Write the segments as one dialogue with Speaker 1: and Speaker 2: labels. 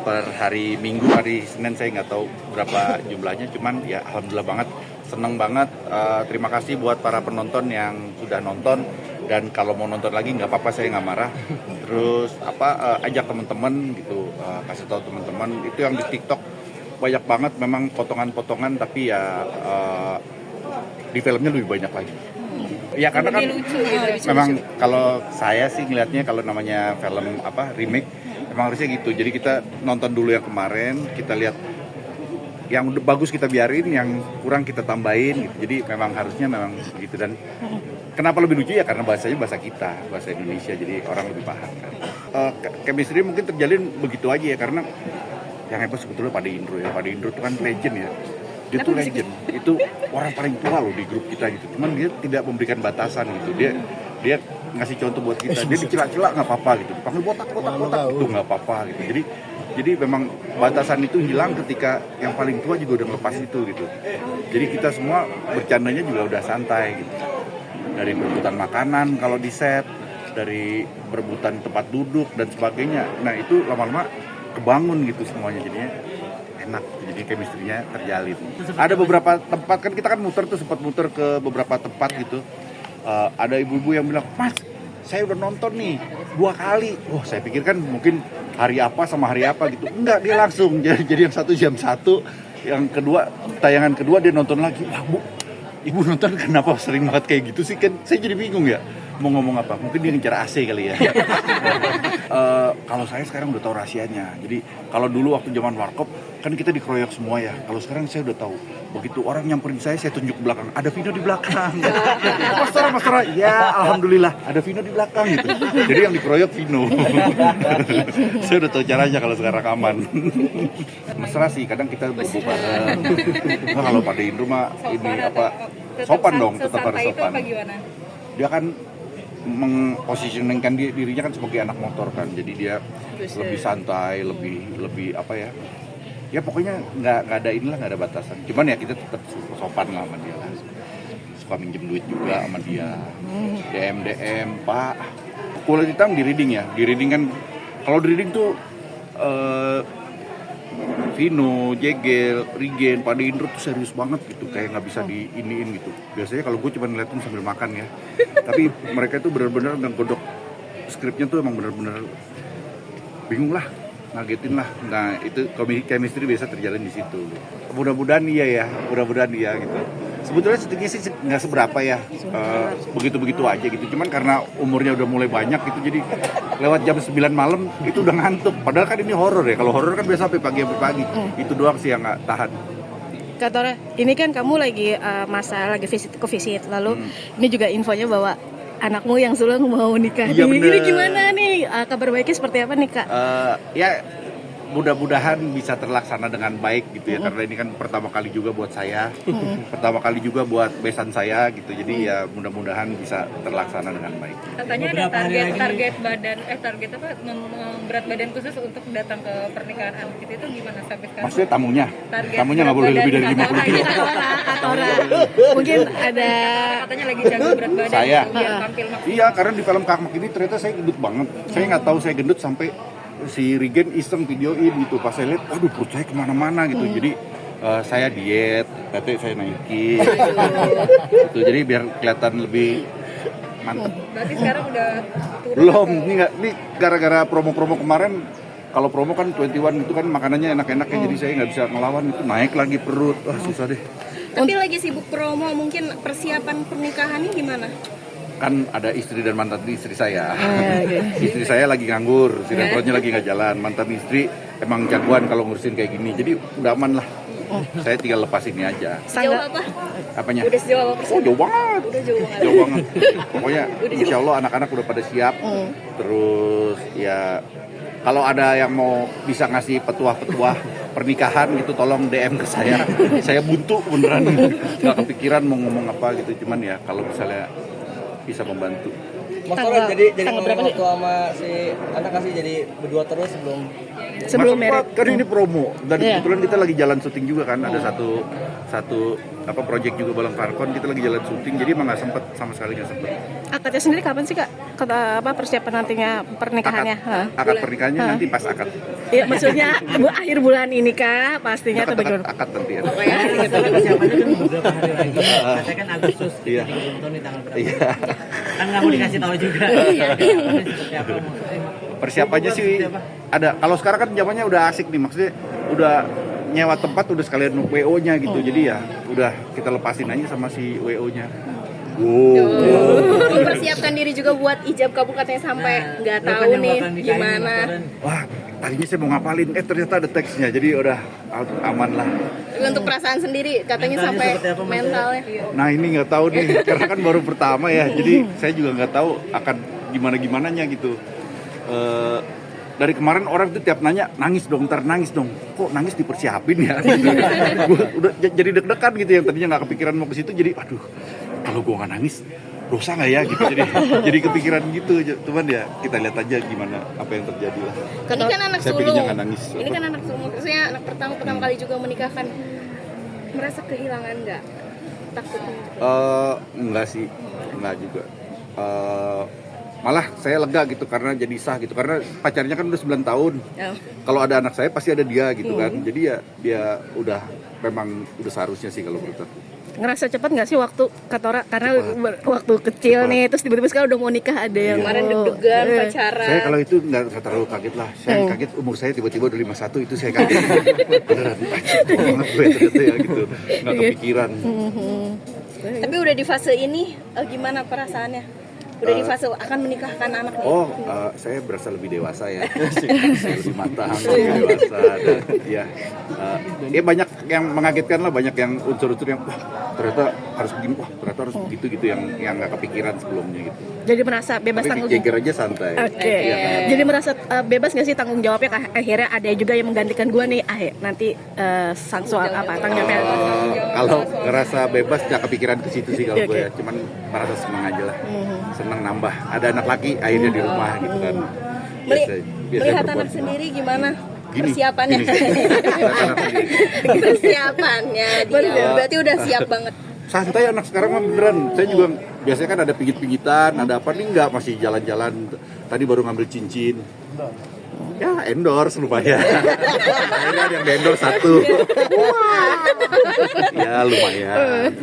Speaker 1: per hari Minggu, hari Senin saya nggak tahu berapa jumlahnya, cuman ya alhamdulillah banget, seneng banget. Terima kasih buat para penonton yang sudah nonton, dan kalau mau nonton lagi nggak apa-apa, saya nggak marah. Terus ajak teman-teman gitu, kasih tahu teman-teman. Itu yang di TikTok banyak banget memang potongan-potongan, tapi ya di filmnya lebih banyak lagi. Ya karena kan
Speaker 2: lucu, gitu.
Speaker 1: memang kalau saya sih ngelihatnya kalau namanya film remake emang harusnya gitu. Jadi kita nonton dulu yang kemarin, kita lihat yang udah bagus kita biarin, yang kurang kita tambahin gitu. Jadi memang harusnya memang gitu. Dan kenapa lebih lucu ya karena bahasanya bahasa kita, bahasa Indonesia, jadi orang lebih paham kan. Chemistry mungkin terjalin begitu aja ya, karena yang hebat sebetulnya Pade Indro ya. Pade Indro itu kan legend ya. Dia tuh legend, itu orang paling tua loh di grup kita gitu. Cuman dia tidak memberikan batasan gitu. Dia ngasih contoh buat kita. Dia dicela-cela nggak apa-apa gitu. Dipanggil botak itu nggak apa-apa gitu. Jadi memang batasan itu hilang ketika yang paling tua juga udah ngelepas itu gitu. Jadi kita semua bercandanya juga udah santai gitu. Dari berebutan makanan kalau di set, dari berebutan tempat duduk dan sebagainya. Nah itu lama-lama kebangun gitu semuanya, jadinya enak, jadi chemistry-nya terjalin. Ada beberapa tempat kan kita kan muter tuh, sempat muter ke beberapa tempat gitu. Ada ibu-ibu yang bilang, "Mas, saya udah nonton nih 2 kali." Oh, saya pikir kan mungkin hari apa sama hari apa gitu. Enggak, dia langsung. Jadi yang satu jam 1, yang kedua tayangan kedua dia nonton lagi. Wah, Bu, Ibu nonton kenapa sering banget kayak gitu sih? Kan saya jadi bingung ya mau ngomong apa. Mungkin dia ngejar AC kali ya. Kalau saya sekarang udah tahu rahasianya. Jadi kalau dulu waktu zaman warkop kan kita dikeroyok semua ya. Kalau sekarang saya udah tahu. Begitu orang nyamperin saya tunjuk ke belakang. Ada Vino di belakang. Mas Tara, ya alhamdulillah ada Vino di belakang gitu. Jadi yang dikeroyok Vino. Saya udah tahu caranya kalau sekarang aman. Mesra sih, kadang kita bobo bareng. Nah, kalau pada Indro mah ini sopan dong, tetap harus sopan. Dia kan mengpositioningkan dirinya kan sebagai anak motor kan, jadi dia lebih santai, lebih ya pokoknya nggak ada batasan. Cuman ya kita tetap sopan lah sama dia lah, suka minjem duit juga sama dia, DM Pak. Kulit hitam di reading ya, di reading kan kalau di reading tuh Vino, Jegel, Rigen, Pade Indro tuh serius banget gitu, kayak nggak bisa diiniin gitu. Biasanya kalau gue cuma ngeliatin sambil makan ya, tapi mereka tuh benar-benar nggodok skripnya tuh emang benar-benar bingung lah, ngagetin lah. Nah itu chemistry biasa terjalin di situ. Mudah-mudahan iya gitu. Sebetulnya syutingnya sih nggak seberapa ya, begitu-begitu aja gitu. Cuman karena umurnya udah mulai banyak gitu, jadi lewat jam 9 malam itu udah ngantuk. Padahal kan ini horor ya, kalau horor kan biasa sampai pagi. Itu doang sih yang nggak tahan.
Speaker 2: Kak Tora, ini kan kamu lagi masa lagi visit, lalu ini juga infonya bahwa anakmu yang sulung mau nikah.
Speaker 1: Iya,
Speaker 2: Ini gimana nih, kabar baiknya seperti apa nih Kak?
Speaker 1: Ya mudah-mudahan bisa terlaksana dengan baik gitu ya, karena ini kan pertama kali juga buat saya, pertama kali juga buat besan saya gitu, jadi ya mudah-mudahan bisa terlaksana dengan baik.
Speaker 3: Katanya ada target badan berat badan khusus untuk datang ke pernikahan anak itu gimana sampai sekarang?
Speaker 1: Maksudnya tamunya nggak boleh lebih dari 50 kilo.
Speaker 2: Tora, mungkin ada
Speaker 3: katanya lagi jaga berat badan
Speaker 1: saya.
Speaker 3: Biar tampil maksimal.
Speaker 1: Iya, karena di film Kakmak ini ternyata saya gendut banget. Saya nggak tahu saya gendut sampai si Rigen iseng videoin gitu. Pas saya lihat, waduh perut saya kemana-mana gitu. Jadi saya diet, nanti saya naikin. Gitu. Jadi biar kelihatan lebih mantep.
Speaker 3: Berarti sekarang udah turun?
Speaker 1: Belum, ini gara-gara promo-promo kemarin. Kalau promo kan 21 itu kan makanannya enak-enak ya, jadi saya nggak bisa ngelawan, itu naik lagi perut. Wah susah deh.
Speaker 3: Tapi lagi sibuk promo, mungkin persiapan pernikahannya gimana?
Speaker 1: Kan ada istri dan mantan istri saya. Istri saya lagi nganggur, sinetronnya lagi nggak jalan. Mantan istri emang jagoan kalau ngurusin kayak gini, jadi udah aman lah. Saya tinggal lepas ini aja.
Speaker 3: Sejauh apa?
Speaker 1: Apanya?
Speaker 3: Udah sejauh apa?
Speaker 1: Oh jauh banget.
Speaker 3: Udah jauh banget.
Speaker 1: Jauh banget. Pokoknya insya Allah anak-anak udah pada siap. Terus ya kalau ada yang mau bisa ngasih petuah-petuah pernikahan gitu, tolong DM ke saya. Saya buntu beneran, nggak kepikiran mau ngomong apa gitu. Cuman ya kalau misalnya bisa membantu.
Speaker 4: Mas Tora jadi ngomong waktu sama si anak kasih jadi berdua terus sebelum
Speaker 1: merit. Kan ini promo dan kebetulan kita lagi jalan syuting juga kan, ada satu project juga Balang Falcon, kita lagi jalan syuting, jadi emang nggak sempet, sama sekali nggak sempet.
Speaker 2: Akadnya sendiri kapan sih Kak? Persiapan nantinya pernikahannya?
Speaker 1: Akad pernikahannya nanti pas akad.
Speaker 2: Iya, maksudnya akhir bulan ini Kak, pastinya atau bagaimana?
Speaker 1: Akad nanti ya.
Speaker 4: Persiapannya kan beberapa hari lagi. Katanya kan Agustus,
Speaker 1: Iya.
Speaker 4: jadi belum tahu nih tanggal berapa.
Speaker 1: Iya.
Speaker 4: Kan nggak mau dikasih tahu juga. Seperti apa
Speaker 1: Persiapannya sih ada. Kalau sekarang kan zamannya udah asik nih, maksudnya udah nyewa tempat udah sekalian WO-nya gitu. Jadi ya udah kita lepasin aja sama si WO-nya.
Speaker 5: Mempersiapkan diri juga buat ijab kabul katanya sampai nggak tahu nih gimana.
Speaker 1: Wah, tadinya saya mau ngapalin, ternyata ada teksnya, jadi udah aman lah.
Speaker 5: Tapi untuk perasaan sendiri katanya sampai mentalnya.
Speaker 1: Nah ini nggak tahu nih, karena kan baru pertama ya, jadi saya juga nggak tahu akan gimana-gimananya gitu. Dari kemarin orang tuh tiap nanya, nangis dong, kok nangis dipersiapin ya? Gitu. Gua udah jadi deg-degan gitu, yang tadinya nggak kepikiran mau ke situ, jadi aduh, kalau gua nggak nangis dosa nggak ya gitu, jadi kepikiran gitu. Cuman ya kita lihat aja gimana apa yang terjadi lah.
Speaker 5: Ini kan anak
Speaker 1: Saya
Speaker 5: sulung.
Speaker 1: pengennya nggak nangis.
Speaker 5: Ini kan anak sulung, maksudnya anak pertama kali juga menikahkan. Merasa kehilangan nggak? Takutnya?
Speaker 1: Enggak sih, enggak juga. Malah saya lega gitu karena jadi sah gitu, karena pacarnya kan udah 9 tahun.
Speaker 5: Oh.
Speaker 1: Kalau ada anak saya pasti ada dia gitu kan. Jadi ya dia udah memang udah seharusnya sih kalau menurut aku.
Speaker 2: Ngerasa cepat nggak sih waktu Katora? Karena waktu kecil nih, terus tiba-tiba sekarang udah mau nikah, ada yang
Speaker 5: Kemarin deg-degan pacaran.
Speaker 1: Saya kalau itu nggak terlalu kaget lah. Saya kaget umur saya tiba-tiba udah 51, itu saya kaget. Beneran, cepet banget gue ternyata ya gitu. Nggak kepikiran.
Speaker 5: Tapi udah di fase ini gimana perasaannya? Udah di fase akan menikahkan anak nih.
Speaker 1: Saya berasa lebih dewasa ya. Saya lebih matang, lebih dewasa. Dan, ya banyak yang mengagetkan lah, banyak yang unsur-unsur yang wah ternyata harus begini, wah ternyata harus begitu gitu yang nggak kepikiran sebelumnya gitu.
Speaker 2: jadi merasa bebas
Speaker 1: Tapi
Speaker 2: tanggung
Speaker 1: Jagger aja santai.
Speaker 2: Oke. Jadi merasa bebas nggak sih tanggung jawabnya? Akhirnya ada juga yang menggantikan gue nih. Nanti sang suami tanggung jawabnya.
Speaker 1: Kalau ngerasa bebas nggak kepikiran ke situ sih kalau gue ya. Cuman merasa senang aja lah. Senang nambah. Ada anak laki akhirnya di rumah gitu kan.
Speaker 5: Melihat anak sendiri gimana?
Speaker 1: Gini,
Speaker 5: Persiapannya. Persiapannya dia. Berarti udah siap banget.
Speaker 1: Santai anak sekarang mah beneran. Saya juga biasanya kan ada pijit-pijitan, ada apa nih, enggak, masih jalan-jalan. Tadi baru ngambil cincin. Ya endorse lumayan. Akhirnya ada yang endorse 1. Ya lumayan.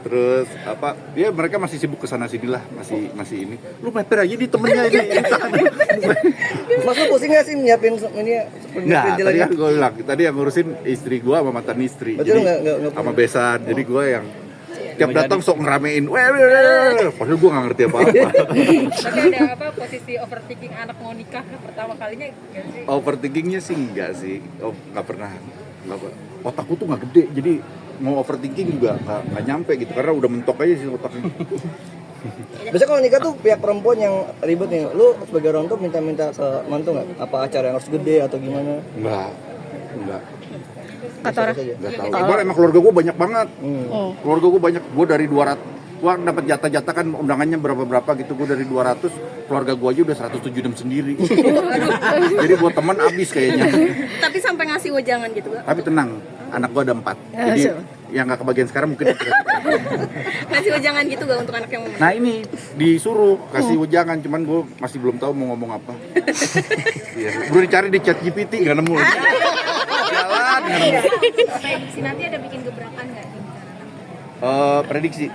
Speaker 1: Terus apa? Ya mereka masih sibuk kesana sini lah, masih ini. Lu meper aja di temennya ini.
Speaker 4: Mas lu pusing nggak sih nyiapin ini ya?
Speaker 1: Nggak, tadi kan gue bilang, tadi yang ngurusin istri gue sama mantan istri.
Speaker 4: Berarti
Speaker 1: Jadi
Speaker 4: lu nggak
Speaker 1: sama besan. Jadi gue yang tiap datang sok ngeramein, padahal gue nggak ngerti apa-apa.
Speaker 3: Tapi ada apa posisi overthinking anak mau nikah pertama kalinya nggak sih?
Speaker 1: Overthinkingnya sih enggak sih, nggak pernah. Otakku tuh nggak gede, jadi mau overthinking juga nggak nyampe gitu, karena udah mentok aja sih otaknya.
Speaker 4: Biasanya kalau nikah tuh pihak perempuan yang ribet nih. Lu sebagai orang tuh minta ke mantu nggak? Apa acara yang harus gede atau gimana?
Speaker 1: Enggak.
Speaker 2: Katora.
Speaker 1: Nggak tahu. Emang keluarga gue banyak banget. Keluarga gue banyak. Gue dari 200. Gue dapat jatah-jatah kan undangannya berapa gitu. Gue dari 200. Keluarga gue aja udah 176 sendiri. Jadi buat teman abis kayaknya.
Speaker 5: Tapi sampai ngasih wejangan gitu gak?
Speaker 1: Tapi tenang, anak gue ada 4. Jadi yang nggak kebagian sekarang mungkin.
Speaker 5: Ngasih wejangan gitu gak untuk anak yang mau?
Speaker 1: Nah ini disuruh kasih wejangan, cuman gue masih belum tahu mau ngomong apa. Udah dicari di ChatGPT nggak nemu. Jalan nggak nemu.
Speaker 5: Si nanti ada bikin gebrakan gak?
Speaker 1: Prediksi.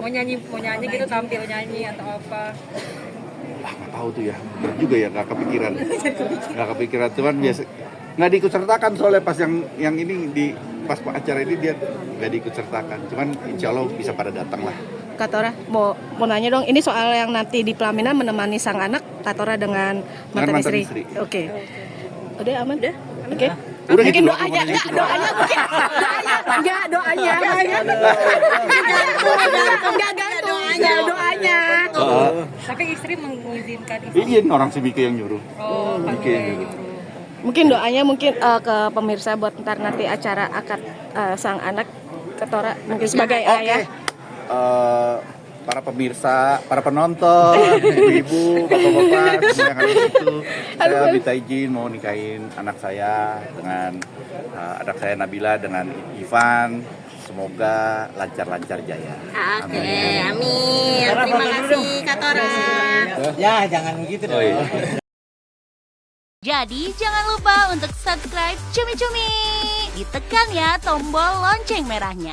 Speaker 3: Mau nyanyi gitu, tampil nyanyi atau apa?
Speaker 1: Nggak tahu tuh ya, bener juga ya, nggak kepikiran, cuman biasa nggak diikut sertakan soalnya pas yang ini pas acara ini dia nggak diikut sertakan, cuman insya Allah bisa pada datang lah.
Speaker 2: Katora mau nanya dong, ini soal yang nanti di pelaminan menemani sang anak Katora dengan mantan istri. Oke. Udah aman? Udah. Oke.
Speaker 1: Udah
Speaker 2: mungkin
Speaker 1: gitu
Speaker 2: doanya, doanya.
Speaker 3: Tapi istri mengizinkan
Speaker 1: Izin orang si Mike yang nyuruh.
Speaker 3: Mike yang nyuruh.
Speaker 2: Mungkin doanya ke pemirsa buat ntar nanti acara akad sang anak Katora mungkin sebagai ayah.
Speaker 1: Para pemirsa, para penonton, ibu-ibu, bapak-bapak, semua yang ada di situ, saya minta izin mau nikahin anak saya dengan anak saya Nabila dengan Ivan. semoga lancar-lancar jaya.
Speaker 5: Oke, amin. Terima kasih Kak Tora.
Speaker 4: Ya, jangan begitu dong.
Speaker 1: Oh, iya.
Speaker 6: Jadi jangan lupa untuk subscribe Cumi Cumi. Ditekan ya tombol lonceng merahnya.